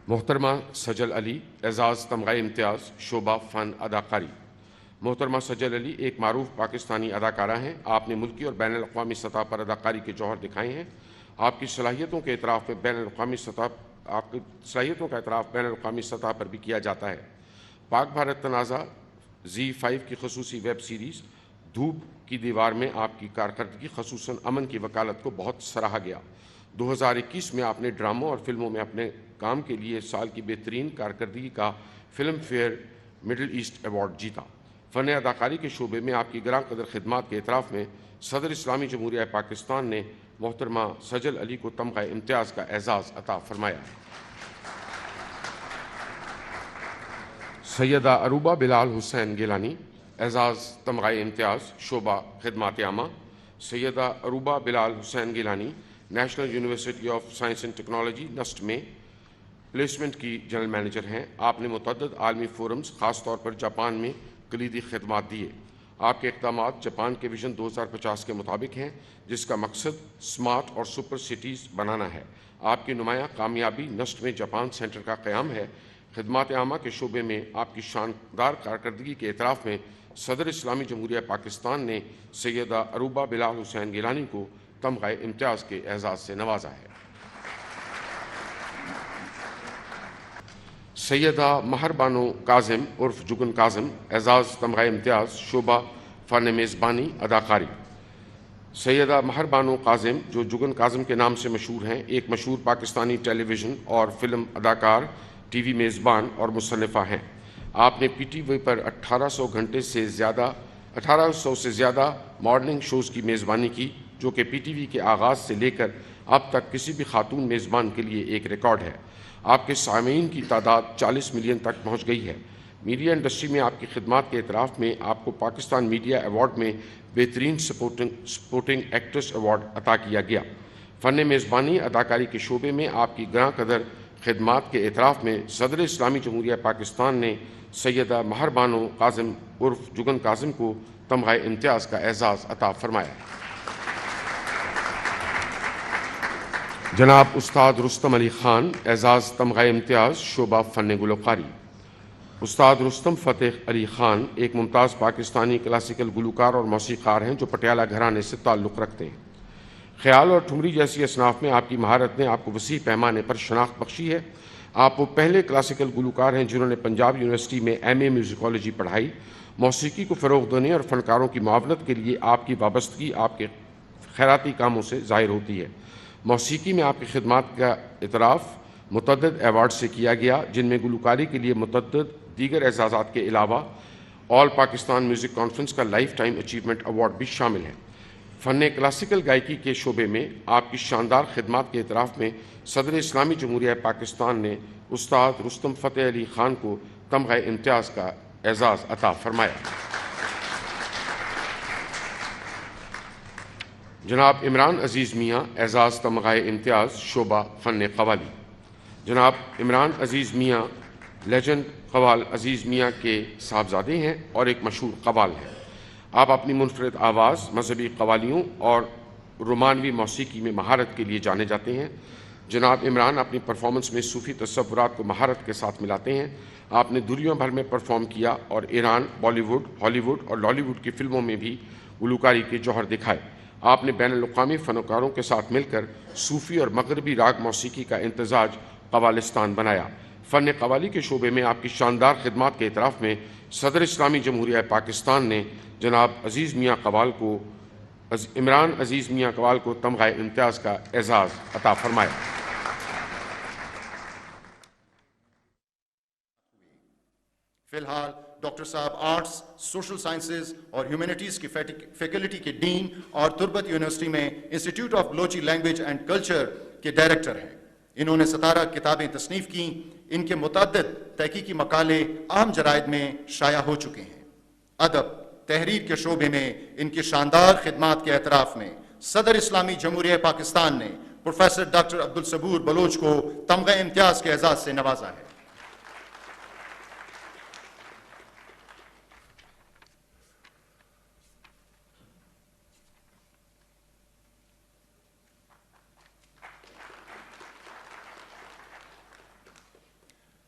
محترمہ سجل علی اعزاز تمغہ امتیاز شعبہ فن اداکاری۔ محترمہ سجل علی ایک معروف پاکستانی اداکارہ ہیں۔ آپ نے ملکی اور بین الاقوامی سطح پر اداکاری کے جوہر دکھائے ہیں۔ آپ کی صلاحیتوں کے اعتراف میں کا اعتراف بین الاقوامی سطح پر بھی کیا جاتا ہے۔ پاک بھارت تنازع زی5 کی خصوصی ویب سیریز دھوپ کی دیوار میں آپ کی کارکردگی خصوصاً امن کی وکالت کو بہت سراہا گیا۔ 2021 میں آپ نے ڈراموں اور فلموں میں اپنے کام کے لیے سال کی بہترین کارکردگی کا Filmfare Middle East award جیتا۔ فن اداکاری کے شعبے میں آپ کی گراں قدر خدمات کے اعتراف میں صدر اسلامی جمہوریہ پاکستان نے محترمہ سجل علی کو تمغہ امتیاز کا اعزاز عطا فرمایا ہے۔ سیدہ عروبہ بلال حسین گیلانی اعزاز تمغہ امتیاز شعبہ خدمات عامہ۔ Syeda Urooba Bilal Hussain Gilani national university of science and technology NUST میں پلیسمنٹ کی جنرل مینیجر ہیں۔ آپ نے متعدد عالمی فورمز خاص طور پر جاپان میں کلیدی خدمات دیے۔ آپ کے اقدامات جاپان کے ویژن 2050 کے مطابق ہیں، جس کا مقصد سمارٹ اور سپر سٹیز بنانا ہے۔ آپ کی نمایاں کامیابی نسٹ میں جاپان سینٹر کا قیام ہے۔ خدمات عامہ کے شعبے میں آپ کی شاندار کارکردگی کے اعتراف میں صدر اسلامی جمہوریہ پاکستان نے سیدہ عروبہ بلال حسین گیلانی کو تمغہ امتیاز کے اعزاز سے نوازا ہے۔ سیدہ مہر بانو کاظم عرف جگن کاظم اعزاز تمغہ امتیاز شعبہ فن میزبانی اداکاری۔ سیدہ مہر بانو کاظم جو جگن کاظم کے نام سے مشہور ہیں، ایک مشہور پاکستانی ٹیلی ویژن اور فلم اداکار، ٹی وی میزبان اور مصنفہ ہیں۔ آپ نے پی ٹی وی پر 1800 سے زیادہ مارننگ شوز کی میزبانی کی، جو کہ پی ٹی وی کے آغاز سے لے کر اب تک کسی بھی خاتون میزبان کے لیے ایک ریکارڈ ہے۔ آپ کے سامعین کی تعداد 40 ملین تک پہنچ گئی ہے۔ میڈیا انڈسٹری میں آپ کی خدمات کے اعتراف میں آپ کو پاکستان میڈیا ایوارڈ میں بہترین سپورٹنگ ایکٹریس ایوارڈ عطا کیا گیا۔ فن میزبانی اداکاری کے شعبے میں آپ کی گراں قدر خدمات کے اعتراف میں صدر اسلامی جمہوریہ پاکستان نے سیدہ مہر بانو کاظم عرف جگن کاظم کو تمغہ امتیاز کا اعزاز عطا فرمایا۔ جناب استاد رستم علی خان اعزاز تمغہ امتیاز شعبہ فن گلوکاری۔ استاد رستم فتح علی خان ایک ممتاز پاکستانی کلاسیکل گلوکار اور موسیقار ہیں جو پٹیالہ گھرانے سے تعلق رکھتے ہیں۔ خیال اور ٹھمری جیسی اصناف میں آپ کی مہارت نے آپ کو وسیع پیمانے پر شناخت بخشی ہے۔ آپ وہ پہلے کلاسیکل گلوکار ہیں جنہوں نے پنجاب یونیورسٹی میں ایم اے میوزیکالوجی پڑھائی۔ موسیقی کو فروغ دینے اور فنکاروں کی معاونت کے لیے آپ کی وابستگی آپ کے خیراتی کاموں سے ظاہر ہوتی ہے۔ موسیقی میں آپ کی خدمات کا اعتراف متعدد ایوارڈ سے کیا گیا، جن میں گلوکاری کے لیے متعدد دیگر اعزازات کے علاوہ آل پاکستان میوزک کانفرنس کا لائف ٹائم اچیومنٹ ایوارڈ بھی شامل ہے۔ فن کلاسیکل گائیکی کے شعبے میں آپ کی شاندار خدمات کے اعتراف میں صدر اسلامی جمہوریہ پاکستان نے استاد رستم فتح علی خان کو تمغہ امتیاز کا اعزاز عطا فرمایا۔ جناب عمران عزیز میاں اعزاز تمغہ امتیاز شعبہ فن قوالی۔ جناب عمران عزیز میاں لیجنڈ قوال عزیز میاں کے صاحبزادے ہیں اور ایک مشہور قوال ہیں۔ آپ اپنی منفرد آواز، مذہبی قوالیوں اور رومانوی موسیقی میں مہارت کے لیے جانے جاتے ہیں۔ جناب عمران اپنی پرفارمنس میں صوفی تصورات کو مہارت کے ساتھ ملاتے ہیں۔ آپ نے دنیا بھر میں پرفارم کیا اور ایران، بالی ووڈ، ہالی ووڈ اور لالی ووڈ کی فلموں میں بھی گلوکاری کے جوہر دکھائے۔ آپ نے بین الاقوامی فنکاروں کے ساتھ مل کر صوفی اور مغربی راگ موسیقی کا امتزاج قوالستان بنایا۔ فن قوالی کے شعبے میں آپ کی شاندار خدمات کے اعتراف میں صدر اسلامی جمہوریہ پاکستان نے جناب عمران عزیز میاں قوال کو تمغہ امتیاز کا اعزاز عطا فرمایا۔ فی الحال ڈاکٹر صاحب آرٹس، سوشل سائنسز اور ہیومینٹیز کی فیکلٹی کے ڈین اور تربت یونیورسٹی میں institute of Balochi language and culture کے ڈائریکٹر ہیں۔ انہوں نے 17 کتابیں تصنیف کیں۔ ان کے متعدد تحقیقی مقالے عام جرائد میں شائع ہو چکے ہیں۔ ادب تحریر کے شعبے میں ان کی شاندار خدمات کے اعتراف میں صدر اسلامی جمہوریہ پاکستان نے پروفیسر ڈاکٹر عبدالصبور بلوچ کو تمغہ امتیاز کے اعزاز سے نوازا ہے۔